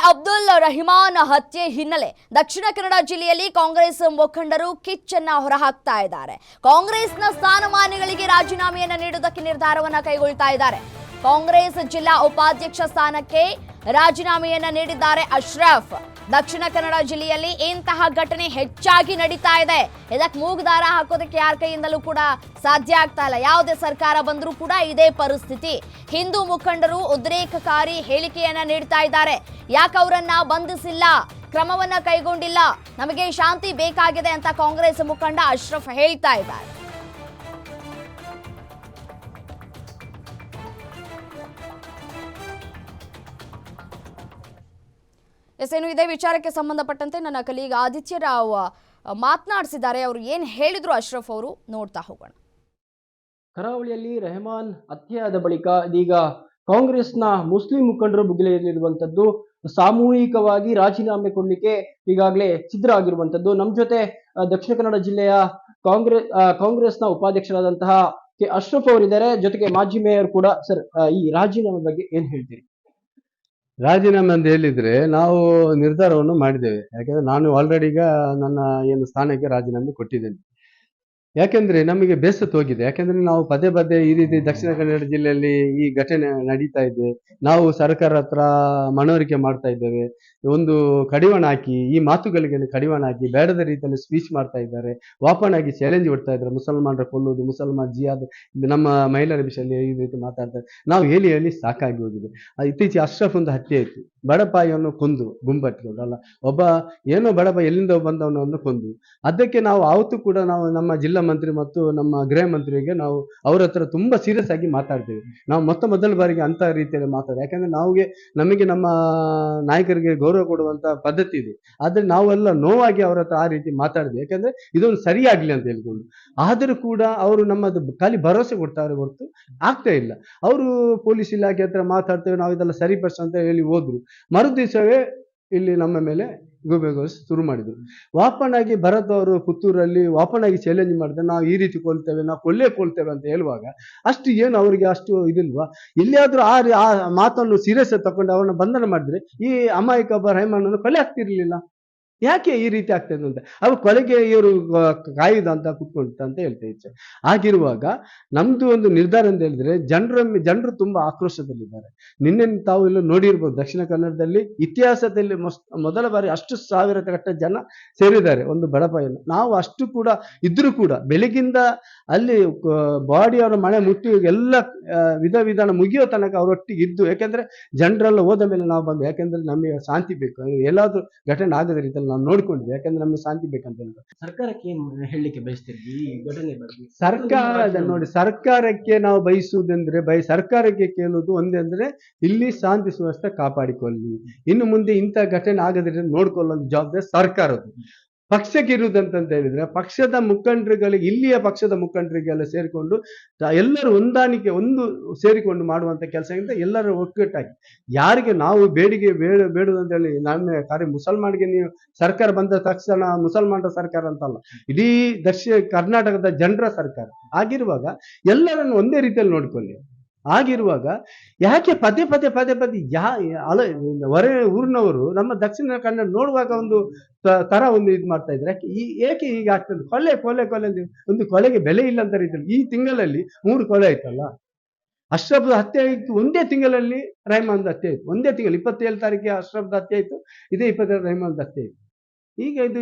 ಅಬ್ದುಲ್ ರಹಿಮಾನ್ ಹತ್ಯೆ ಹಿನ್ನೆಲೆ ದಕ್ಷಿಣ ಕನ್ನಡ ಜಿಲ್ಲೆಯಲ್ಲಿ ಕಾಂಗ್ರೆಸ್ ಮುಖಂಡರು ಕಿಚ್ಚನ್ನ ಹೊರಹಾಕ್ತಾ ಇದ್ದಾರೆ. ಕಾಂಗ್ರೆಸ್ನ ಸ್ಥಾನಮಾನಗಳಿಗೆ ರಾಜೀನಾಮೆಯನ್ನು ನೀಡುವುದಕ್ಕೆ ನಿರ್ಧಾರವನ್ನು ಕೈಗೊಳ್ತಾ ಇದ್ದಾರೆ. ಕಾಂಗ್ರೆಸ್ ಜಿಲ್ಲಾ ಉಪಾಧ್ಯಕ್ಷ ಸ್ಥಾನಕ್ಕೆ ರಾಜೀನಾಮೆಯನ್ನು ನೀಡಿದ್ದಾರೆ ಅಶ್ರಫ್. ದಕ್ಷಿಣ ಕನ್ನಡ ಜಿಲ್ಲೆಯಲ್ಲಿ ಇಂತಹ ಘಟನೆ ಹೆಚ್ಚಾಗಿ ನಡೀತಾ ಇದೆ. ಇದಕ್ಕೆ ಮೂಗುದಾರ ಹಾಕೋದಕ್ಕೆ ಯಾರ ಕೈಯಿಂದಲೂ ಕೂಡ ಸಾಧ್ಯ ಆಗ್ತಾ ಇಲ್ಲ. ಯಾವುದೇ ಸರ್ಕಾರ ಬಂದರೂ ಕೂಡ ಇದೇ ಪರಿಸ್ಥಿತಿ. ಹಿಂದೂ ಮುಖಂಡರು ಉದ್ರೇಕಕಾರಿ ಹೇಳಿಕೆಯನ್ನ ನೀಡ್ತಾ ಇದ್ದಾರೆ. ಯಾಕೆ ಅವರನ್ನ ಬಂಧಿಸಿಲ್ಲ, ಕ್ರಮವನ್ನ ಕೈಗೊಂಡಿಲ್ಲ, ನಮಗೆ ಶಾಂತಿ ಬೇಕಾಗಿದೆ ಅಂತ ಕಾಂಗ್ರೆಸ್ ಮುಖಂಡ ಅಶ್ರಫ್ ಹೇಳ್ತಾ ಇದ್ದಾರೆ. ಏನು ಇದೇ ವಿಚಾರಕ್ಕೆ ಸಂಬಂಧಪಟ್ಟಂತೆ ನನ್ನ ಕಲೀಗ್ ಆದಿತ್ಯ ರಾವ್ ಮಾತನಾಡಿಸಿದ್ದಾರೆ. ಅವರು ಏನು ಹೇಳಿದ್ರು ಅಶ್ರಫ್ ಅವರು ನೋಡ್ತಾ ಹೋಗೋಣ. ಕರಾವಳಿಯಲ್ಲಿ ರೆಹಮಾನ್ ಹತ್ಯೆಯಾದ ಬಳಿಕ ಇದೀಗ ಕಾಂಗ್ರೆಸ್ನ ಮುಸ್ಲಿಂ ಮುಖಂಡರು ಭುಗಿಲೆಯಲ್ಲಿರುವಂತದ್ದು, ಸಾಮೂಹಿಕವಾಗಿ ರಾಜೀನಾಮೆ ಕೊಡಲಿಕ್ಕೆ ಈಗಾಗಲೇ ಸಿದ್ಧ ಆಗಿರುವಂತದ್ದು. ನಮ್ಮ ಜೊತೆ ದಕ್ಷಿಣ ಕನ್ನಡ ಜಿಲ್ಲೆಯ ಕಾಂಗ್ರೆಸ್ನ ಉಪಾಧ್ಯಕ್ಷರಾದಂತಹ ಕೆ ಅಶ್ರಫ್ ಅವರಿದ್ದಾರೆ, ಜೊತೆಗೆ ಮಾಜಿ ಮೇಯರ್ ಕೂಡ. ಸರ್, ಈ ರಾಜೀನಾಮೆ ಬಗ್ಗೆ ಏನ್ ಹೇಳ್ತೀರಿ? ರಾಜೀನಾಮೆ ಅಂತ ಹೇಳಿದ್ರೆ ನಾವು ನಿರ್ಧಾರವನ್ನು ಮಾಡಿದ್ದೇವೆ. ಯಾಕಂದ್ರೆ ನಾನು ಆಲ್ರೆಡಿ ಈಗ ನನ್ನ ಏನು ಸ್ಥಾನಕ್ಕೆ ರಾಜೀನಾಮೆ ಕೊಟ್ಟಿದ್ದೇನೆ. ಯಾಕೆಂದ್ರೆ ನಮಗೆ ಬೇಸತ್ತು ಹೋಗಿದೆ. ಯಾಕೆಂದ್ರೆ ನಾವು ಪದೇ ಪದೇ ಈ ರೀತಿ ದಕ್ಷಿಣ ಕನ್ನಡ ಜಿಲ್ಲೆಯಲ್ಲಿ ಈ ಘಟನೆ ನಡೀತಾ ಇದೆ. ನಾವು ಸರ್ಕಾರ ಹತ್ರ ಮನವರಿಕೆ ಮಾಡ್ತಾ ಇದ್ದೇವೆ. ಒಂದು ಕಡಿವಾಣ ಹಾಕಿ, ಈ ಮಾತುಗಳಿಗೆ ಕಡಿವಾಣ ಹಾಕಿ ಬೇಡದ ರೀತಿಯಲ್ಲಿ ಸ್ಪೀಚ್ ಮಾಡ್ತಾ ಇದ್ದಾರೆ. ಓಪನ್ ಆಗಿ ಚಾಲೆಂಜ್ ಕೊಡ್ತಾ ಇದ್ದಾರೆ. ಮುಸಲ್ಮಾನರ ಕೊಲ್ಲುವುದು, ಮುಸಲ್ಮಾನ್ ಜಿಯಾದ್, ನಮ್ಮ ಮಹಿಳೆಯರ ವಿಷಯದಲ್ಲಿ ಈ ರೀತಿ ಮಾತಾಡ್ತಾರೆ. ನಾವು ಹೇಳಿ ಸಾಕಾಗಿ ಹೋಗಿದೆ. ಇತ್ತೀಚೆಗೆ ಅಶ್ರಫ್ ಒಂದು ಹತ್ಯೆ ಆಯಿತು. ಬಡಪಾಯಿಯನ್ನು ಕೊಂದು ಗುಂಪಟ್ಟಿರೋದಲ್ಲ, ಒಬ್ಬ ಏನೋ ಬಡಪ ಎಲ್ಲಿಂದ ಬಂದವನನ್ನು ಕೊಂದು. ಅದಕ್ಕೆ ನಾವು ಆವತ್ತು ಕೂಡ ನಾವು ನಮ್ಮ ಜಿಲ್ಲಾ ಮಂತ್ರಿ ಮತ್ತು ನಮ್ಮ ಗೃಹ ಮಂತ್ರಿಗೆ ನಾವು ಅವ್ರ ಹತ್ರ ತುಂಬಾ ಸೀರಿಯಸ್ ಆಗಿ ಮಾತಾಡ್ತೇವೆ. ನಾವು ಮೊದಲ ಬಾರಿಗೆ ಅಂತ ರೀತಿಯಲ್ಲಿ ಯಾಕಂದ್ರೆ ನಮಗೆ ನಮ್ಮ ನಾಯಕರಿಗೆ ಗೌರವ ಕೊಡುವಂತ ಪದ್ಧತಿ ಇದೆ. ಆದ್ರೆ ನಾವೆಲ್ಲ ನೋವಾಗಿ ಅವ್ರ ಹತ್ರ ಆ ರೀತಿ ಮಾತಾಡಿದ್ವಿ. ಯಾಕಂದ್ರೆ ಇದೊಂದು ಸರಿಯಾಗ್ಲಿ ಅಂತ ಹೇಳ್ಕೊಂಡು. ಆದರೂ ಕೂಡ ಅವರು ನಮ್ಮದು ಖಾಲಿ ಭರವಸೆ ಕೊಡ್ತಾರೆ ಹೊರತು ಆಗ್ತಾ ಇಲ್ಲ. ಅವರು ಪೊಲೀಸ್ ಇಲಾಖೆ ಹತ್ರ ಮಾತಾಡ್ತೇವೆ, ನಾವು ಇದೆಲ್ಲ ಸರಿಪಡಿಸ ಅಂತ ಹೇಳಿ ಹೋದ್ರು. ಮರು ದಿವಸವೇ ಇಲ್ಲಿ ನಮ್ಮ ಮೇಲೆ ಗೂಬೆಗೋಸ್ ಶುರು ಮಾಡಿದ್ರು. ವಾಪನ್ ಆಗಿ ಭರತ್ ಅವರು ಪುತ್ತೂರಲ್ಲಿ ವಾಪನ್ ಆಗಿ ಚಾಲೆಂಜ್ ಮಾಡಿದ್ರೆ, ನಾವು ಈ ರೀತಿ ಕೊಲ್ತೇವೆ, ನಾವು ಕೊಲ್ತೇವೆ ಅಂತ ಹೇಳುವಾಗ ಅಷ್ಟು ಏನು ಅವರಿಗೆ ಅಷ್ಟು ಇದಿಲ್ವಾ? ಎಲ್ಲಿಯಾದ್ರೂ ಆ ಮಾತನ್ನು ಸೀರಿಯಸ್ ತಕೊಂಡು ಅವ್ರನ್ನ ಬಂಧನ ಮಾಡಿದ್ರೆ ಈ ಅಮಾಯಕ ಒಬ್ಬ ರೆಹಮಾನನ್ನು ಕೊಲೆ ಆಗ್ತಿರ್ಲಿಲ್ಲ. ಯಾಕೆ ಈ ರೀತಿ ಆಗ್ತದೆ ಅಂತ ಅವ್ರು ಕೊಲೆಗೆ ಇವರು ಕಾಯುದ ಅಂತ ಕುತ್ಕೊಂಡಿದ್ದ ಅಂತ ಹೇಳ್ತಾ ಇದ್ದೆ. ಆಗಿರುವಾಗ ನಮ್ದು ಒಂದು ನಿರ್ಧಾರ ಅಂತ ಹೇಳಿದ್ರೆ, ಜನರು ತುಂಬಾ ಆಕ್ರೋಶದಲ್ಲಿದ್ದಾರೆ. ನಿನ್ನೆ ತಾವು ಎಲ್ಲ ನೋಡಿರ್ಬೋದು, ದಕ್ಷಿಣ ಕನ್ನಡದಲ್ಲಿ ಇತಿಹಾಸದಲ್ಲಿ ಮೊದಲ ಬಾರಿ ಅಷ್ಟು ಸಾವಿರಗಟ್ಟಲೆ ಜನ ಸೇರಿದ್ದಾರೆ ಒಂದು ಬಡಪಾಯಿಯನ್ನು. ನಾವು ಅಷ್ಟು ಕೂಡ ಇದ್ರೂ ಕೂಡ ಬೆಳಗಿಂದ ಅಲ್ಲಿ ಬಾಡಿ ಅವರ ಮನೆ ಮುಟ್ಟಿ ಎಲ್ಲ ವಿಧಾನ ಮುಗಿಯೋ ತನಕ ಅವರೊಟ್ಟಿಗೆ ಇದ್ದು, ಯಾಕೆಂದ್ರೆ ಜನರೆಲ್ಲ ಹೋದ ಮೇಲೆ ನಾವು ಬಂದು, ಯಾಕೆಂದ್ರೆ ನಮಗೆ ಶಾಂತಿ ಬೇಕು, ಎಲ್ಲಾದ್ರೂ ಘಟನೆ ಆಗದ ರೀತಿಯಲ್ಲಿ ನಾವು ನೋಡ್ಕೊಂಡಿದ್ವಿ. ಯಾಕಂದ್ರೆ ನಮ್ಗೆ ಶಾಂತಿ ಬೇಕಂತ ಹೇಳಿದ್ರೆ ಸರ್ಕಾರಕ್ಕೆ ಏನ್ ಹೇಳಲಿಕ್ಕೆ ಬಯಸ್ತೀರಿ ಈ ಘಟನೆ ಬಗ್ಗೆ? ಸರ್ಕಾರಕ್ಕೆ ನಾವು ಬಯಸುವುದಂದ್ರೆ ಸರ್ಕಾರಕ್ಕೆ ಕೇಳುವುದು ಒಂದೇ ಅಂದ್ರೆ, ಇಲ್ಲಿ ಶಾಂತಿ ಸುವ್ಯವಸ್ಥೆ ಕಾಪಾಡಿಕೊಳ್ಳಿ. ಇನ್ನು ಮುಂದೆ ಇಂಥ ಘಟನೆ ಆಗದ್ರಿಂದ ನೋಡ್ಕೊಳ್ಳೋ ಜವಾಬ್ದಾರಿ ಸರ್ಕಾರದ್ದು. ಪಕ್ಷಕ್ಕೆ ಇರುವುದಂತ ಹೇಳಿದ್ರೆ, ಪಕ್ಷದ ಮುಖಂಡರುಗಳಿಗೆ, ಇಲ್ಲಿಯ ಪಕ್ಷದ ಮುಖಂಡರಿಗೆಲ್ಲ ಸೇರಿಕೊಂಡು ಎಲ್ಲರೂ ಒಂದು ಸೇರಿಕೊಂಡು ಮಾಡುವಂತ ಕೆಲಸದಿಂದ ಎಲ್ಲರೂ ಒಗ್ಗಟ್ಟಾಗಿ, ಯಾರಿಗೆ ನಾವು ಬೇಡುದಂತ ಹೇಳಿ ನನ್ನ ಕಾರ್ಯ ಮುಸಲ್ಮಾನ್ಗೆ ನೀವು ಸರ್ಕಾರ ಬಂದ ತಕ್ಷಣ ಮುಸಲ್ಮಾನರ ಸರ್ಕಾರ ಅಂತಲ್ಲ, ಇಡೀ ದಕ್ಷಿಣ ಕರ್ನಾಟಕದ ಜನರ ಸರ್ಕಾರ ಆಗಿರುವಾಗ ಎಲ್ಲರನ್ನು ಒಂದೇ ರೀತಿಯಲ್ಲಿ ನೋಡ್ಕೊಳ್ಳಿ. ಆಗಿರುವಾಗ ಯಾಕೆ ಪದೇ ಪದೇ ಹೊರ ಊರಿನವರು ನಮ್ಮ ದಕ್ಷಿಣ ಕನ್ನಡ ನೋಡುವಾಗ ಒಂದು ತರ ಒಂದು ಇದು ಮಾಡ್ತಾ ಇದ್ರೆ, ಏಕೆ ಹೀಗೆ ಆಗ್ತದೆ? ಕೊಲೆ ಒಂದು ಕೊಲೆಗೆ ಬೆಲೆ ಇಲ್ಲ ಅಂತ ರೀತಿಯಲ್ಲಿ ಈ ತಿಂಗಳಲ್ಲಿ 3 ಕೊಲೆ ಆಯ್ತಲ್ಲ. ಅಶ್ರಫ್ ಹತ್ಯೆ ಆಯ್ತು ಒಂದೇ ತಿಂಗಳಲ್ಲಿ, ರೆಹಮಾನ್ ಹತ್ಯೆ ಆಯ್ತು ಒಂದೇ ತಿಂಗಳು. 27 ತಾರೀಕಿಗೆ ಅಶ್ರಫ್ ಹತ್ಯೆ ಆಯ್ತು, ಇದೇ 27 ರೆಹಮಾನ್ ಹತ್ಯೆ ಆಯ್ತು. ಈಗ ಇದು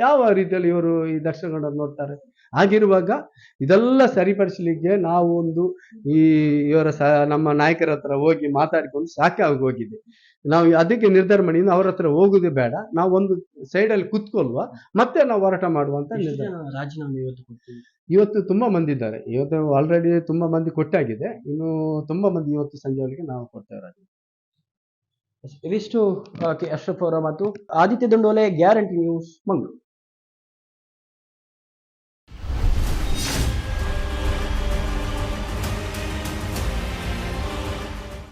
ಯಾವ ರೀತಿಯಲ್ಲಿ ಇವರು ಈ ದಕ್ಷಿಣ ಕನ್ನಡ ನೋಡ್ತಾರೆ? ಆಗಿರುವಾಗ ಇದೆಲ್ಲ ಸರಿಪಡಿಸಲಿಕ್ಕೆ ನಾವು ನಮ್ಮ ನಾಯಕರ ಹತ್ರ ಹೋಗಿ ಮಾತಾಡಿಕೊಂಡು ಸಾಕಾಗಿ ಹೋಗಿದೆ. ನಾವು ಅದಕ್ಕೆ ನಿರ್ಧಾರ ಮಾಡಿ ಅವ್ರ ಹತ್ರ ಹೋಗುದೇ ಬೇಡ, ನಾವು ಒಂದು ಸೈಡಲ್ಲಿ ಕುತ್ಕೊಲ್ವಾ, ಮತ್ತೆ ನಾವು ಹೋರಾಟ ಮಾಡುವಂತ ನಿರ್ಧಾರ. ರಾಜೀನಾಮೆ ಇವತ್ತು ತುಂಬಾ ಮಂದಿ ಇದ್ದಾರೆ. ಇವತ್ತು ಆಲ್ರೆಡಿ ತುಂಬಾ ಮಂದಿ ಕೊಟ್ಟಾಗಿದೆ. ಇನ್ನು ತುಂಬಾ ಮಂದಿ ಇವತ್ತು ಸಂಜೆವರೆಗೆ ನಾವು ಕೊಡ್ತೇವೆ. ಇವಿಷ್ಟು ಕೆ ಅಶ್ರಫ್ ಅವರ ಮಾತು. Aditya Dundole, guarantee news, Mangaluru.